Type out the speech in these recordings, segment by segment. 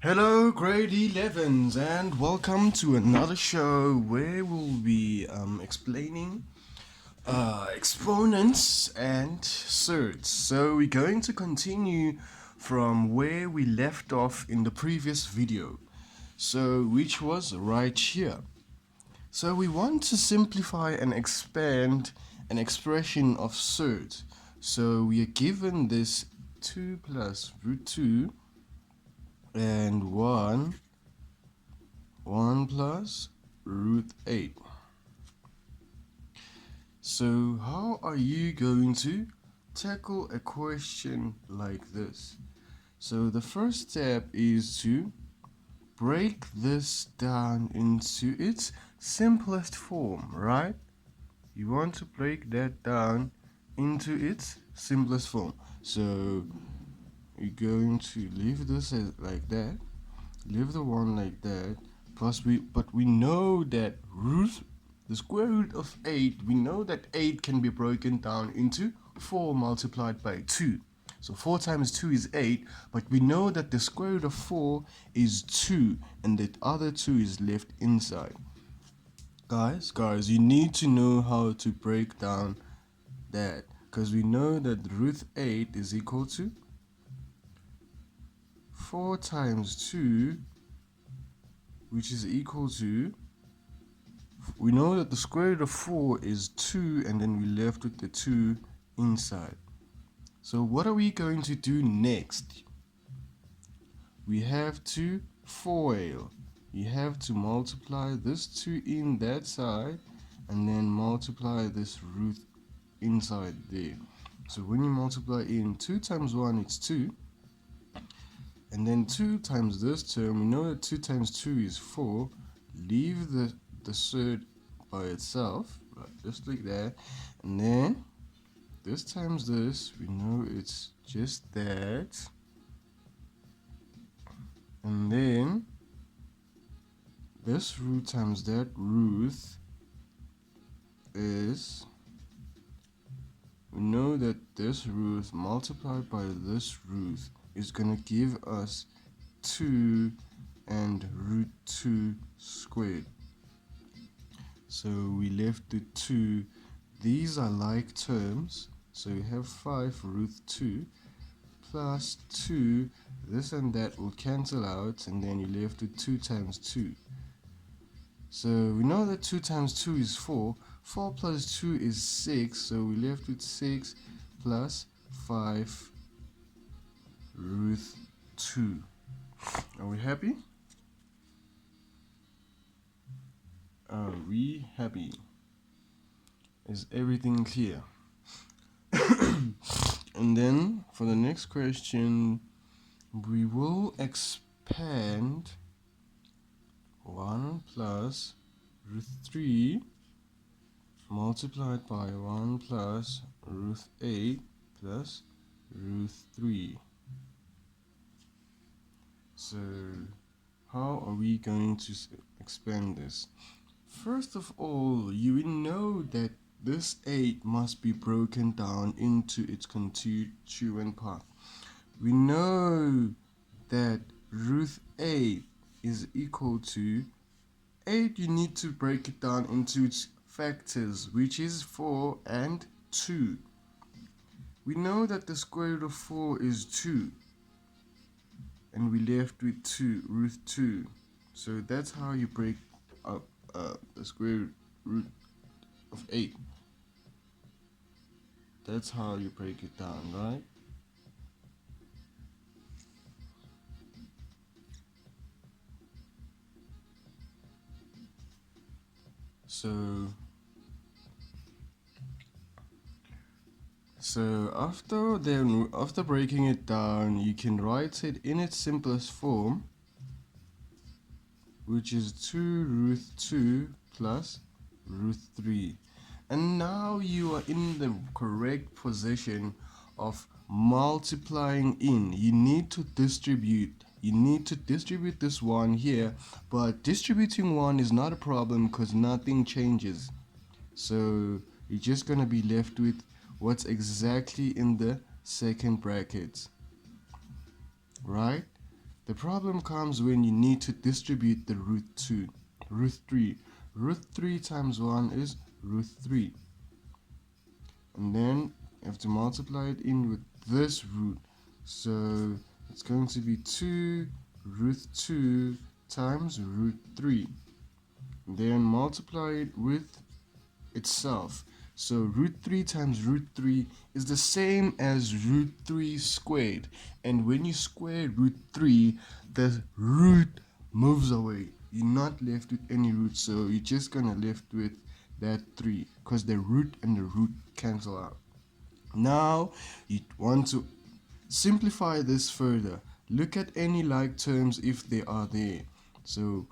Hello, grade 11s, and welcome to another show where we'll be explaining exponents and surds. So, we're going to continue from where we left off in the previous video, which was right here. So, we want to simplify and expand an expression of surds. So, we are given this 2 plus root 2 and 1 plus root 8. So how are you going to tackle a question like this? So the first step is to break this down into its simplest form, right? You want to break that down into its simplest form. So you're going to leave this like that, leave the 1 like that, but we know that the square root of 8, we know that 8 can be broken down into 4 multiplied by 2. So 4 times 2 is 8, but we know that the square root of 4 is 2, and the other 2 is left inside. Guys, you need to know how to break down that, because we know that root 8 is equal to 4 times 2, which is equal to, we know that the square root of 4 is 2, and then we're left with the 2 inside. So what are we going to do next? We have to FOIL. You have to multiply this 2 in that side, and then multiply this root inside there. So when you multiply in 2 times 1, it's 2. And then 2 times this term, we know that 2 times 2 is 4. Leave the surd by itself, right, just like that. And then this times this, we know it's just that. And then this root times that root is, we know that this root multiplied by this root is going to give us 2 and root 2 squared. So we left with 2. These are like terms, so you have 5 root 2 plus 2. This and that will cancel out, and then you're left with 2 times 2. So we know that 2 times 2 is 4. 4 plus 2 is 6, so we're left with 6 plus 5 root 2. Are we happy? Are we happy? Is everything clear? And then for the next question, we will expand 1 plus root 3 multiplied by 1 plus root 8 plus root 3. So how are we going to expand this? First of all, you will know that this 8 must be broken down into its constituent part. We know that root 8 is equal to 8. You need to break it down into its factors, which is 4 and 2. We know that the square root of 4 is 2, and we left with 2, root 2. So that's how you break up the square root of 8. That's how you break it down, right? So after breaking it down, you can write it in its simplest form, which is 2 root 2 plus root 3. And now you are in the correct position of multiplying in. You need to distribute. You need to distribute this 1 here, but distributing 1 is not a problem because nothing changes. So you're just going to be left with what's exactly in the second bracket, right? The problem comes when you need to distribute the root 3. Root 3 times 1 is root 3. And then you have to multiply it in with this root. So it's going to be 2 root 2 times root 3. And then multiply it with itself. So root 3 times root 3 is the same as root 3 squared. And when you square root 3, the root moves away. You're not left with any root, so you're just gonna left with that 3 because the root and the root cancel out. Now you want to simplify this further. Look at any like terms if they are there. So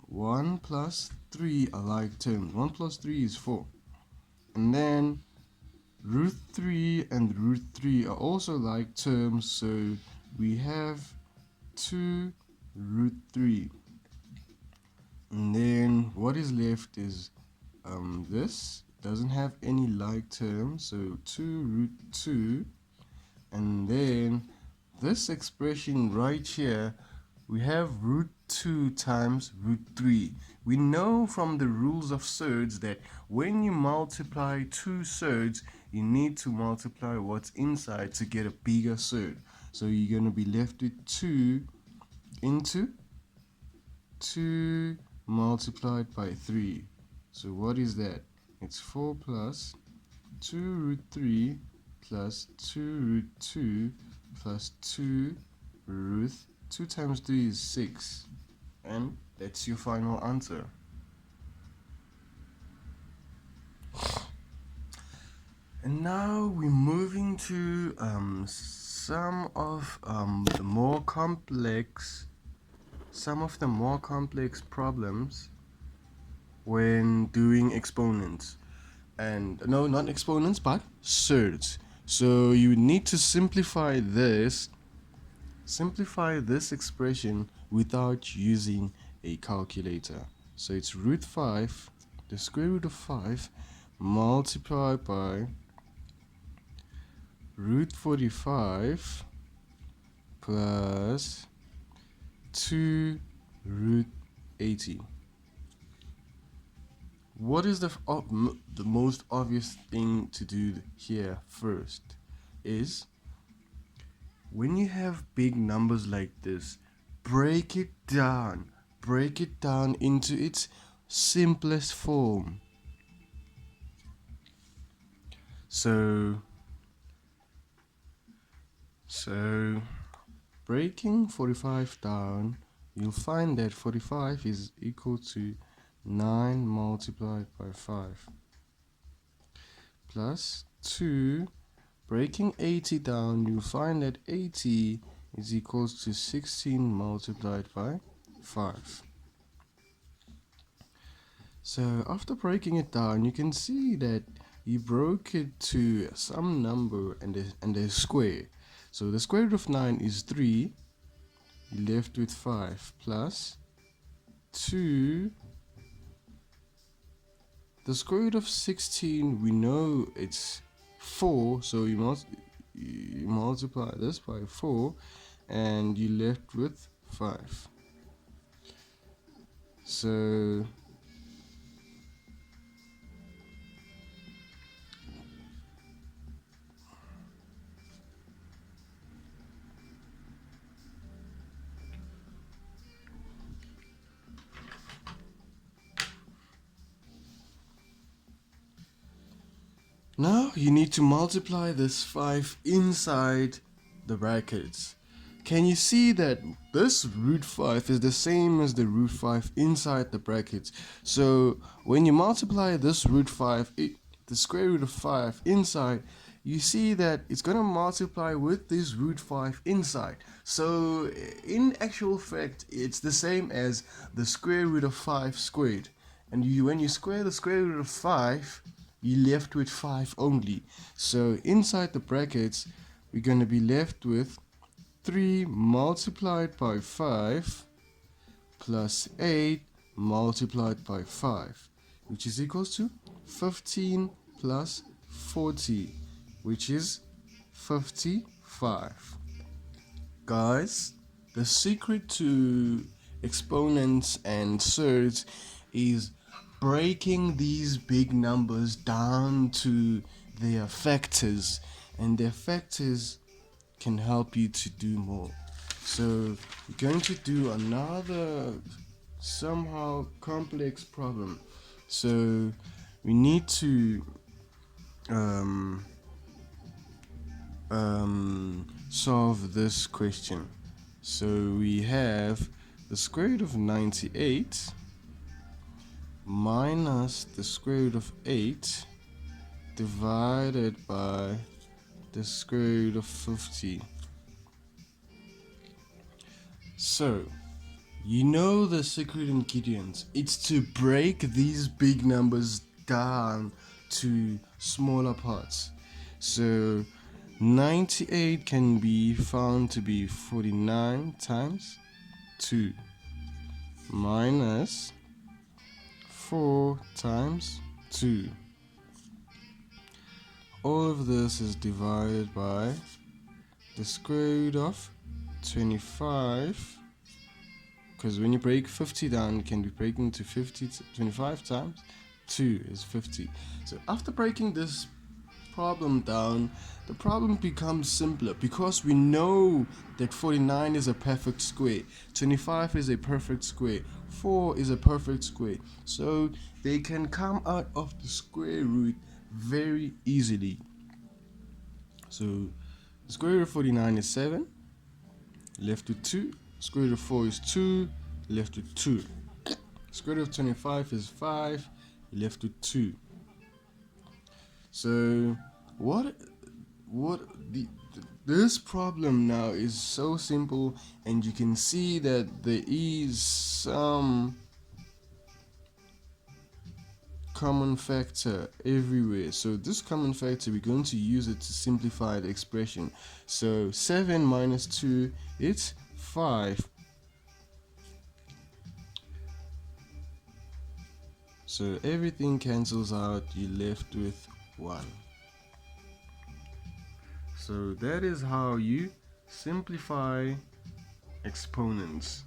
1 plus 3 are like terms. 1 plus 3 is 4. And then root 3 and root 3 are also like terms, so we have 2 root 3. And then what is left is this doesn't have any like terms, so 2 root 2. And then this expression right here, we have root 2 times root 3. We know from the rules of surds that when you multiply two surds, you need to multiply what's inside to get a bigger surd. So you're going to be left with 2 into 2 multiplied by 3. So what is that? It's 4 plus 2 root 3 plus 2 root 2 plus 2 root 2 times 3 is 6. And that's your final answer. And now we're moving to some of the more complex problems when doing exponents. And no, not exponents, but surds. So you need to simplify this expression without using a calculator. So it's root 5, the square root of 5 multiplied by root 45 plus 2 root 80. What is the most obvious thing to do here first is when you have big numbers like this, break it down into its simplest form. So breaking 45 down, you'll find that 45 is equal to 9 multiplied by 5 plus 2. Breaking 80 down, you'll find that 80 is equals to 16 multiplied by 5. So after breaking it down, you can see that you broke it to some number and a square. So the square root of 9 is 3. You left with 5 plus 2. The square root of 16, we know it's 4, so you multiply this by 4 and you left with 5. So now you need to multiply this 5 inside the brackets. Can you see that this root 5 is the same as the root 5 inside the brackets? So when you multiply this root 5, the square root of 5 inside, you see that it's going to multiply with this root 5 inside. So in actual fact, it's the same as the square root of 5 squared. And when you square the square root of 5, you're left with 5 only. So inside the brackets, we're going to be left with 3 multiplied by 5 plus 8 multiplied by 5, which is equals to 15 plus 40, which is 55. Guys, the secret to exponents and surds is breaking these big numbers down to their factors, and their factors can help you to do more. So we're going to do another somehow complex problem. So we need to solve this question. So we have the square root of 98 minus the square root of 8 divided by the square root of 50. So, you know the secret ingredients. It's to break these big numbers down to smaller parts. So, 98 can be found to be 49 times 2 minus 4 times 2. All of this is divided by the square root of 25, because when you break 50 down, it can be broken to 25 times 2 is 50. So after breaking this problem down, the problem becomes simpler because we know that 49 is a perfect square, 25 is a perfect square, 4 is a perfect square. So they can come out of the square root very easily. So the square root of 49 is 7, left with 2. Square root of 4 is 2, left with 2. Square root of 25 is 5, left with 2. So this problem now is so simple, and you can see that there is some common factor everywhere. So this common factor, we're going to use it to simplify the expression. So 7 minus 2, it's 5. So everything cancels out, you're left with 1. So that is how you simplify exponents.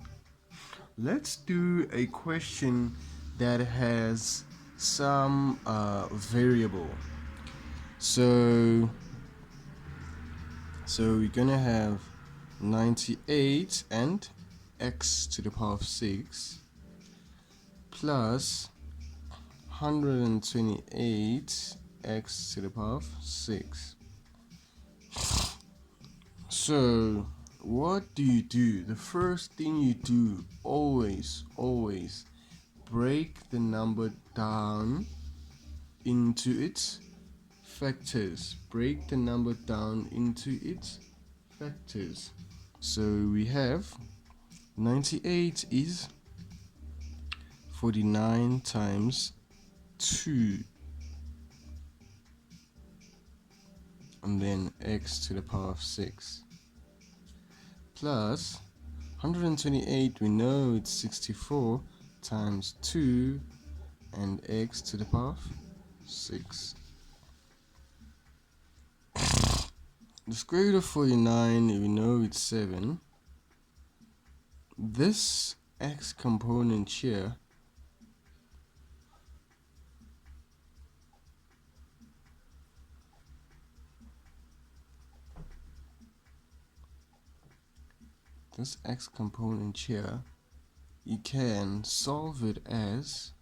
Let's do a question that has some variable. So we're gonna have 98 and x to the power of 6 plus 128 x to the power of 6. So what do? The first thing you do, always break the number down into its factors. Break the number down into its factors. So we have 98 is 49 times 2, and then x to the power of 6, plus 128, we know it's 64 times 2 and x to the power of 6. The square root of 49, we know it's 7. This x component here you can solve it as,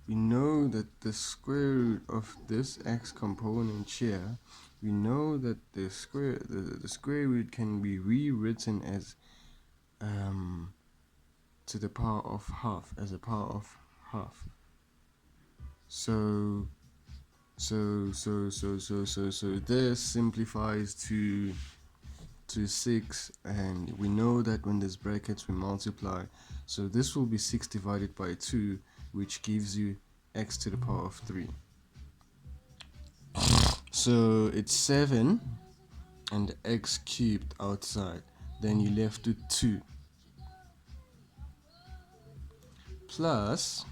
we know that the square root of this x component here, we know that the square root can be rewritten as to the power of half, as a power of half. So this simplifies to 6, and we know that when there's brackets we multiply, so this will be 6 divided by 2, which gives you x to the power of 3. So it's 7 and x cubed outside, then you're left with 2, plus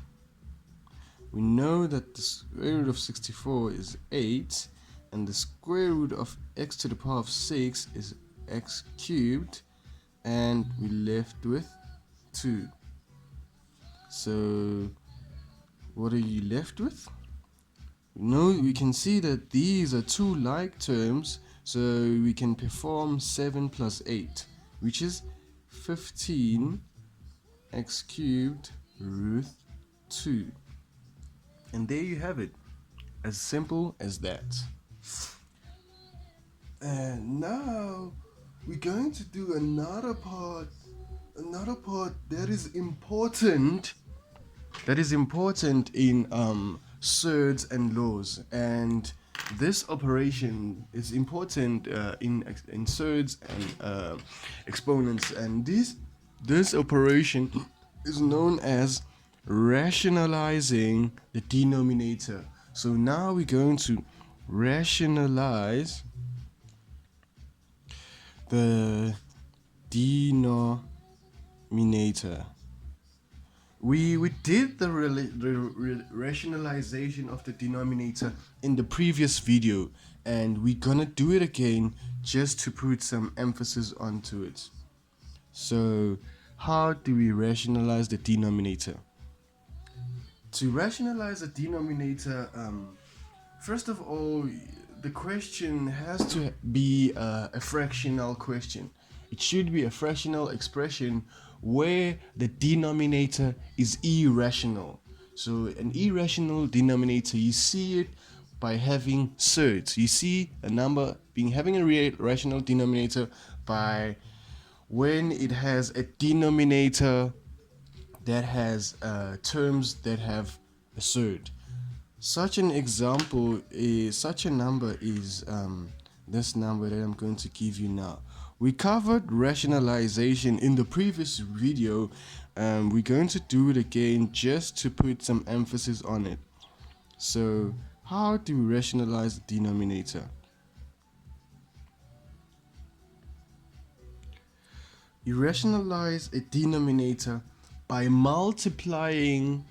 we know that the square root of 64 is 8, and the square root of x to the power of 6 is x cubed, and we're left with 2. So what are you left with? We can see that these are two like terms, so we can perform 7 plus 8, which is 15 x cubed root 2. And there you have it, as simple as that. And now we're going to do another part that is important in surds and laws. And this operation is important in surds and exponents, and this operation is known as rationalizing the denominator. So now we're going to rationalize the denominator. We did the rationalization of the denominator in the previous video, and we're gonna do it again just to put some emphasis onto it. So how do we rationalize the denominator? To rationalize the denominator, first of all, the question has to be a fractional question. It should be a fractional expression where the denominator is irrational. So an irrational denominator, you see it by having surds. You see a number having a rational denominator by when it has a denominator that has terms that have a surd. Such a number is this number that I'm going to give you now. We covered rationalization in the previous video. We're going to do it again just to put some emphasis on it. So how do we rationalize the denominator? You rationalize a denominator by multiplying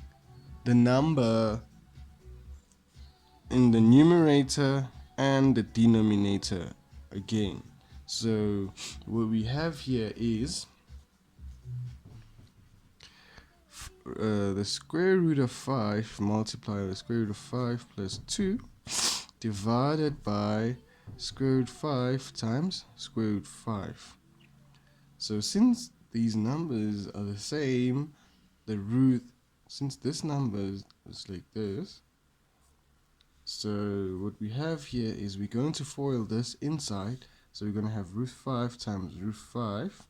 the number in the numerator and the denominator again. So what we have here is the square root of 5 multiplied by square root of 5 plus 2 divided by square root 5 times square root 5. So since these numbers are the same, since this number is like this, so what we have here is we're going to FOIL this inside. So we're going to have root 5 times root 5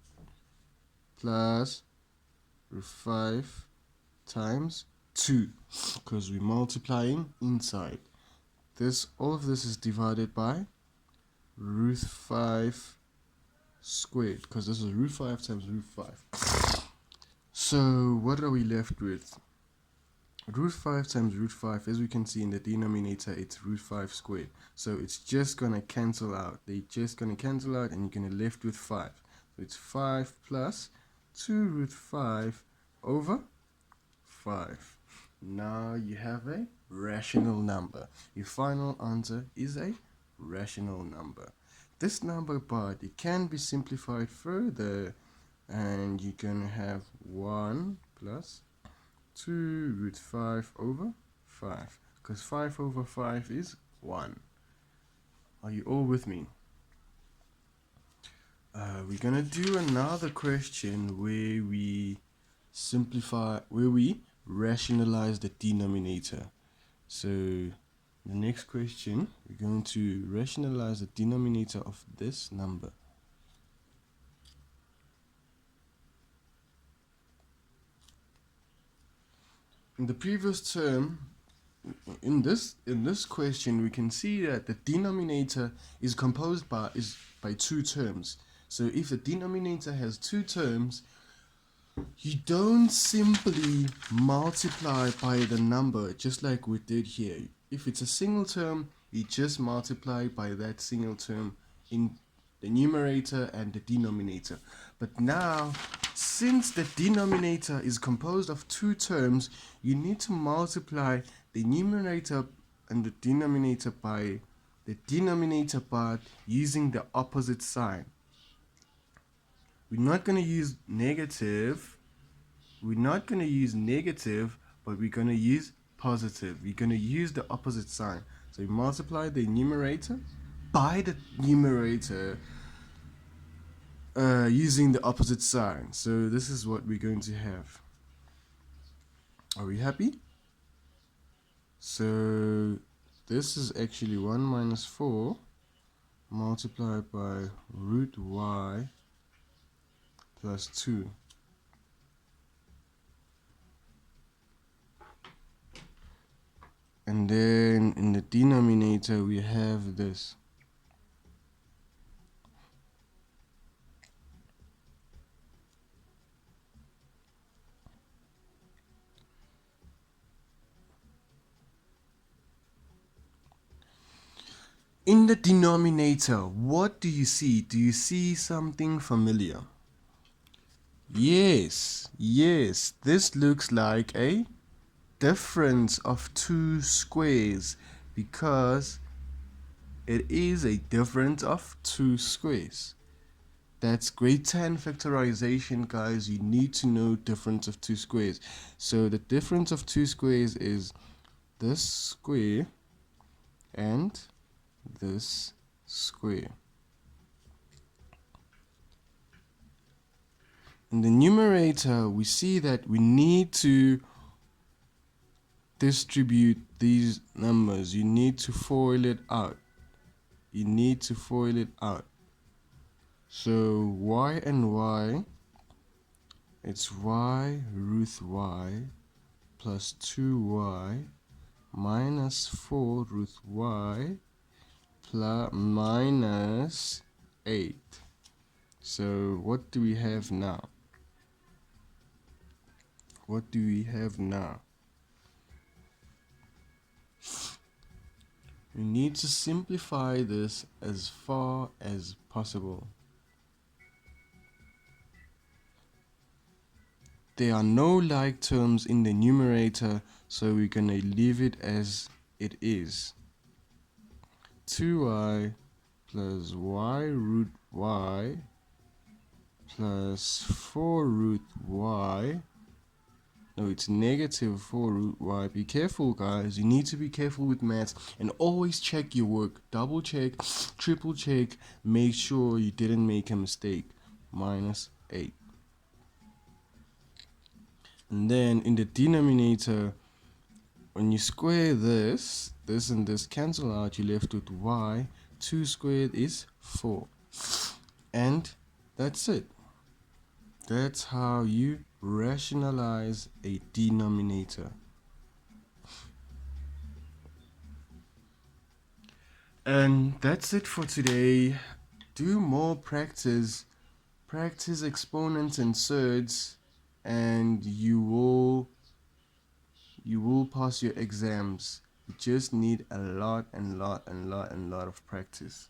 plus root 5 times 2, because we're multiplying inside. All of this is divided by root 5 squared, because this is root 5 times root 5. So what are we left with? Root 5 times root 5, as we can see in the denominator, it's root 5 squared. So it's just going to cancel out. They're just going to cancel out, and you're going to left with 5. So it's 5 plus 2 root 5 over 5. Now you have a rational number. Your final answer is a rational number. This number part, it can be simplified further, and you're going to have 1 plus 2 root 5 over 5, because 5 over 5 is 1. Are you all with me? We're gonna do another question where we rationalize the denominator. So the next question, we're going to rationalize the denominator of this number. In the previous term, in this question, we can see that the denominator is composed by two terms. So if the denominator has two terms, you don't simply multiply by the number just like we did here. If it's a single term, you just multiply by that single term in the numerator and the denominator. But now, since the denominator is composed of two terms, you need to multiply the numerator and the denominator by the denominator part using the opposite sign. We're not going to use negative. We're not going to use negative, but we're going to use positive. We're going to use the opposite sign. So we multiply the numerator by the numerator using the opposite sign. So this is what we're going to have. Are we happy? So this is actually 1 minus 4 multiplied by root y plus 2. And then in the denominator we have this. In the denominator, what do you see? Do you see something familiar? Yes, this looks like a difference of two squares because it is a difference of two squares. That's grade 10 factorization, guys. You need to know difference of two squares. So the difference of two squares is this square and this square. In the numerator, we see that we need to distribute these numbers. You need to FOIL it out. So y and y, it's y root y plus 2y minus 4 root y plus minus 8. So what do we have now? We need to simplify this as far as possible. There are no like terms in the numerator, so we're gonna leave it as it is. 2y plus y root y plus 4 root y. No, it's negative 4 root y. Be careful, guys. You need to be careful with maths and always check your work. Double check, triple check. Make sure you didn't make a mistake. Minus 8. And then in the denominator, when you square this and this cancel out, you're left with y. 2 squared is 4. And that's it. That's how you rationalize a denominator. And that's it for today. Do more practice. Practice exponents and surds, and you will pass your exams. You just need a lot of practice.